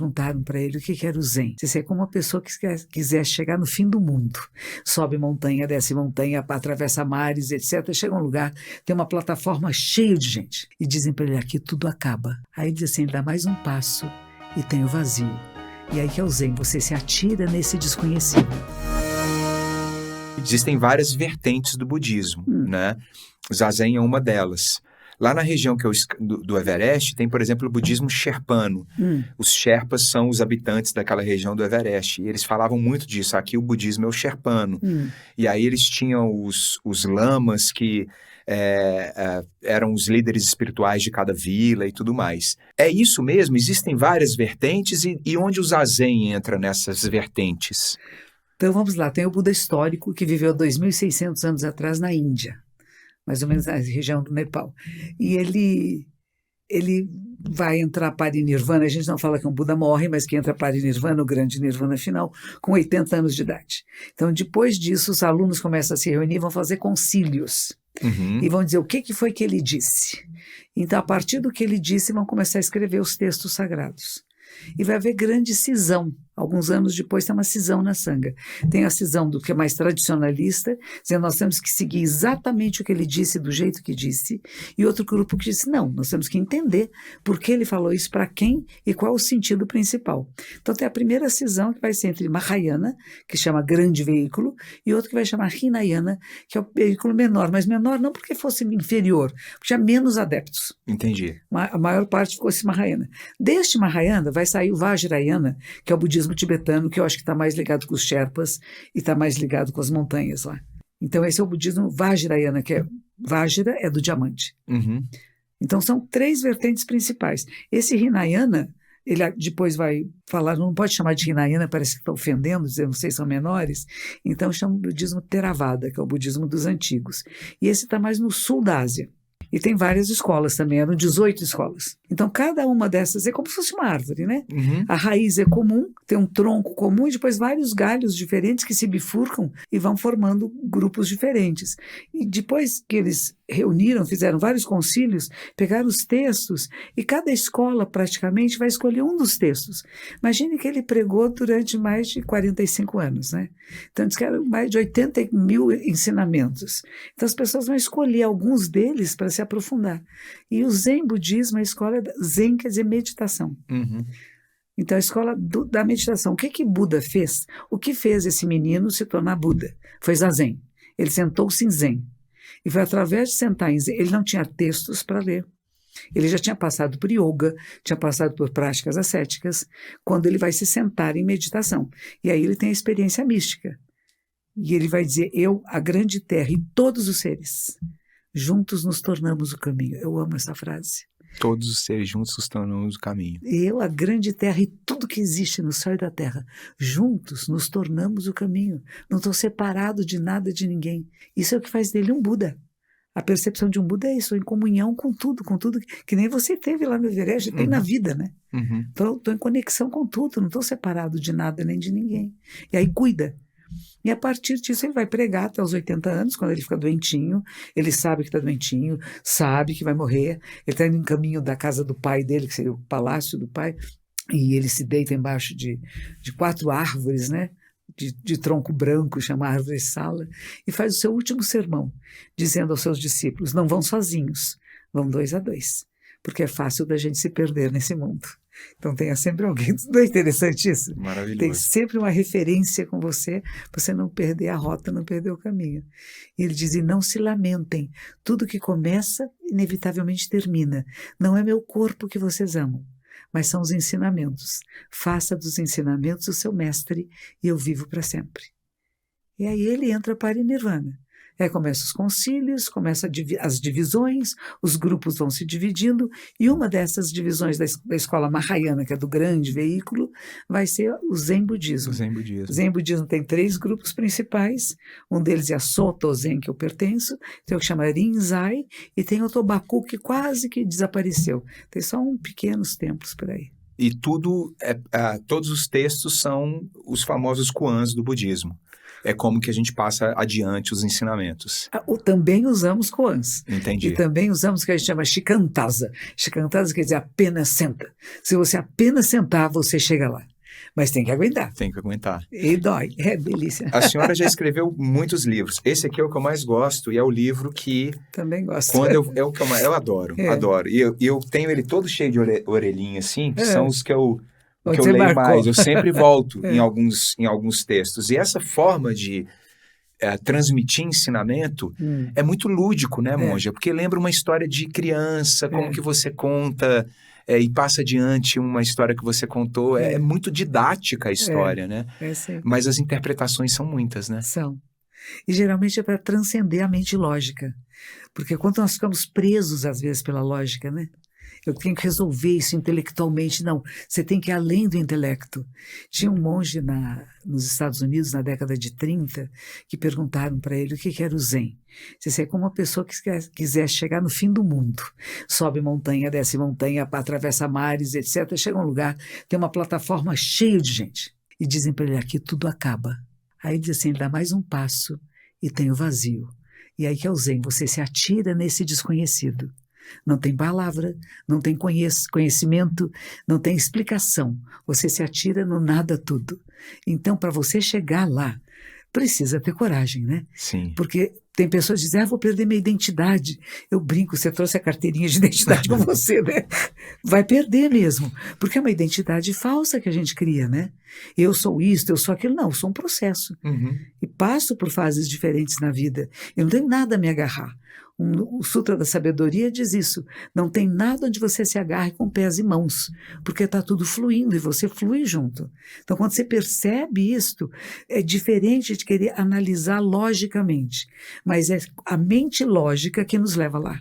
perguntaram para ele o que era o Zen. Disse, é como uma pessoa que quiser chegar no fim do mundo. Sobe montanha, desce montanha, atravessa mares, etc. Chega a um lugar, tem uma plataforma cheia de gente. E dizem para ele, aqui tudo acaba. Aí ele diz assim, ele dá mais um passo e tem o vazio. E aí que é o Zen, você se atira nesse desconhecido. Existem várias vertentes do budismo, né? Zazen é uma delas. Lá na região do Everest, tem, por exemplo, o budismo sherpano. Os Sherpas são os habitantes daquela região do Everest. E eles falavam muito disso. Aqui o budismo é o sherpano. E aí eles tinham os lamas que eram os líderes espirituais de cada vila e tudo mais. É isso mesmo? Existem várias vertentes e onde o Zazen entra nessas vertentes? Então vamos lá, tem o Buda histórico que viveu 2.600 anos atrás na Índia, mais ou menos na região do Nepal. E ele vai entrar parinirvana, a gente não fala que um Buda morre, mas que entra parinirvana, o grande nirvana final, com 80 anos de idade. Então depois disso os alunos começam a se reunir, vão fazer concílios. E vão dizer o que foi que ele disse. Então a partir do que ele disse vão começar a escrever os textos sagrados. E vai haver grande cisão. Alguns anos depois tem uma cisão na Sangha. Tem a cisão do que é mais tradicionalista, dizendo nós temos que seguir exatamente o que ele disse do jeito que disse, e outro grupo que disse não, nós temos que entender por que ele falou isso, para quem e qual é o sentido principal. Então tem a primeira cisão que vai ser entre Mahayana, que chama grande veículo, e outro que vai chamar Hinayana, que é o veículo menor, mas menor não porque fosse inferior, porque tinha menos adeptos. Entendi. A maior parte ficou esse Mahayana. Deste Mahayana vai sair o Vajrayana, que é o budismo tibetano, que eu acho que está mais ligado com os Sherpas e está mais ligado com as montanhas lá. Então esse é o budismo Vajrayana, que é Vajra é do diamante. Então são 3 vertentes principais. Esse Hinayana, ele depois vai falar, não pode chamar de Hinayana, parece que está ofendendo, dizendo vocês são menores, então chama o budismo Theravada, que é o budismo dos antigos. E esse está mais no sul da Ásia. E tem várias escolas também, eram 18 escolas. Então, cada uma dessas é como se fosse uma árvore, né? A raiz é comum, tem um tronco comum e depois vários galhos diferentes que se bifurcam e vão formando grupos diferentes. E depois que eles reuniram, fizeram vários concílios, pegaram os textos e cada escola praticamente vai escolher um dos textos. Imagine que ele pregou durante mais de 45 anos, né? Então, diz que eram mais de 80 mil ensinamentos. Então, as pessoas vão escolher alguns deles para se aprofundar. E o Zen budismo, a escola Zen quer dizer meditação. Então, a escola da meditação. O que Buda fez? O que fez esse menino se tornar Buda? Foi Zazen. Ele sentou-se em Zen. E foi através de sentar em Zen. Ele não tinha textos para ler. Ele já tinha passado por yoga, tinha passado por práticas ascéticas, quando ele vai se sentar em meditação. E aí ele tem a experiência mística. E ele vai dizer, eu, a grande terra e todos os seres, juntos nos tornamos o caminho. Eu amo essa frase. Todos os seres juntos nos tornamos o caminho. Eu, a grande terra e tudo que existe no céu e da terra, juntos nos tornamos o caminho. Não estou separado de nada, de ninguém. Isso é o que faz dele um Buda. A percepção de um Buda é isso, em comunhão com tudo que nem você teve lá no Everest, tem na vida, né? Então, estou em conexão com tudo, não estou separado de nada nem de ninguém. E aí cuida. E a partir disso ele vai pregar até os 80 anos, quando ele fica doentinho, ele sabe que está doentinho, sabe que vai morrer, ele está indo em caminho da casa do pai dele, que seria o palácio do pai, e ele se deita embaixo de 4 árvores, né? De tronco branco, chama árvore sala, e faz o seu último sermão, dizendo aos seus discípulos, não vão sozinhos, vão 2 a 2, porque é fácil da gente se perder nesse mundo. Então tenha sempre alguém, não é interessante isso? Maravilhoso. Tem sempre uma referência com você, para você não perder a rota, não perder o caminho. E ele diz, e não se lamentem, tudo que começa, inevitavelmente termina. Não é meu corpo que vocês amam, mas são os ensinamentos. Faça dos ensinamentos o seu mestre e eu vivo para sempre. E aí ele entra para o Nirvana. Aí começam os concílios, começam as divisões, os grupos vão se dividindo, e uma dessas divisões da escola Mahayana, que é do grande veículo, vai ser o Zen Budismo. O Zen Budismo. O Zen Budismo tem 3 grupos principais, um deles é a Soto Zen, que eu pertenço, tem o que chama Rinzai, e tem o Tobaku, que quase que desapareceu. Tem só pequenos templos por aí. E todos os textos são os famosos koans do budismo. é como que a gente passa adiante os ensinamentos. Também usamos koans. Entendi. E também usamos o que a gente chama shikantaza. Shikantaza quer dizer apenas senta. Se você apenas sentar, você chega lá. Mas tem que aguentar. Tem que aguentar. E dói. É delícia. A senhora já escreveu muitos livros. Esse aqui é o que eu mais gosto e é o livro que... Também gosto. É o que eu adoro, adoro. E eu tenho ele todo cheio de orelhinha, assim, que são os que eu leio mais. Eu sempre volto em alguns textos. E essa forma de transmitir ensinamento é muito lúdico, né, Monja? Porque lembra uma história de criança, como que você conta... e passa adiante uma história que você contou. É muito didática a história, né? Sim. Mas as interpretações são muitas, né? São. E geralmente é para transcender a mente lógica. Porque quando nós ficamos presos, às vezes, pela lógica, né? Eu tenho que resolver isso intelectualmente. Não, você tem que ir além do intelecto. Tinha um monge nos Estados Unidos, na década de 30, que perguntaram para ele o que era o Zen. Disse, é como uma pessoa que quiser chegar no fim do mundo. Sobe montanha, desce montanha, atravessa mares, etc. Chega a um lugar, tem uma plataforma cheia de gente. E dizem para ele, aqui tudo acaba. Aí ele diz assim, dá mais um passo e tem o vazio. E aí que é o Zen, você se atira nesse desconhecido. Não tem palavra, não tem conhecimento, não tem explicação. Você se atira no nada tudo. Então, para você chegar lá, precisa ter coragem, né? Sim. Porque tem pessoas que dizem, vou perder minha identidade. Eu brinco, você trouxe a carteirinha de identidade com você, né? Vai perder mesmo. Porque é uma identidade falsa que a gente cria, né? Eu sou isto, eu sou aquilo. Não, eu sou um processo. E passo por fases diferentes na vida. Eu não tenho nada a me agarrar. O Sutra da Sabedoria diz isso. Não tem nada onde você se agarre com pés e mãos, porque está tudo fluindo e você flui junto. Então, quando você percebe isto, é diferente de querer analisar logicamente, mas é a mente lógica que nos leva lá.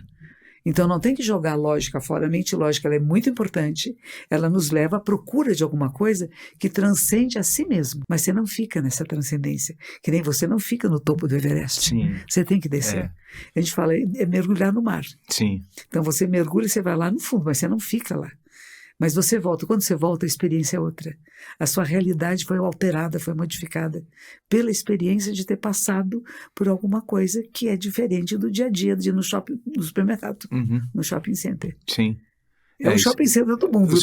Então, não tem que jogar a lógica fora. A mente lógica ela é muito importante. Ela nos leva à procura de alguma coisa que transcende a si mesmo. Mas você não fica nessa transcendência. Que nem você não fica no topo do Everest. Sim. Você tem que descer. A gente fala, é mergulhar no mar. Sim. Então, você mergulha e você vai lá no fundo, mas você não fica lá. Mas você volta. Quando você volta, a experiência é outra. A sua realidade foi alterada, foi modificada pela experiência de ter passado por alguma coisa que é diferente do dia a dia, de ir no supermercado, no shopping center. Sim. É o shopping center do mundo.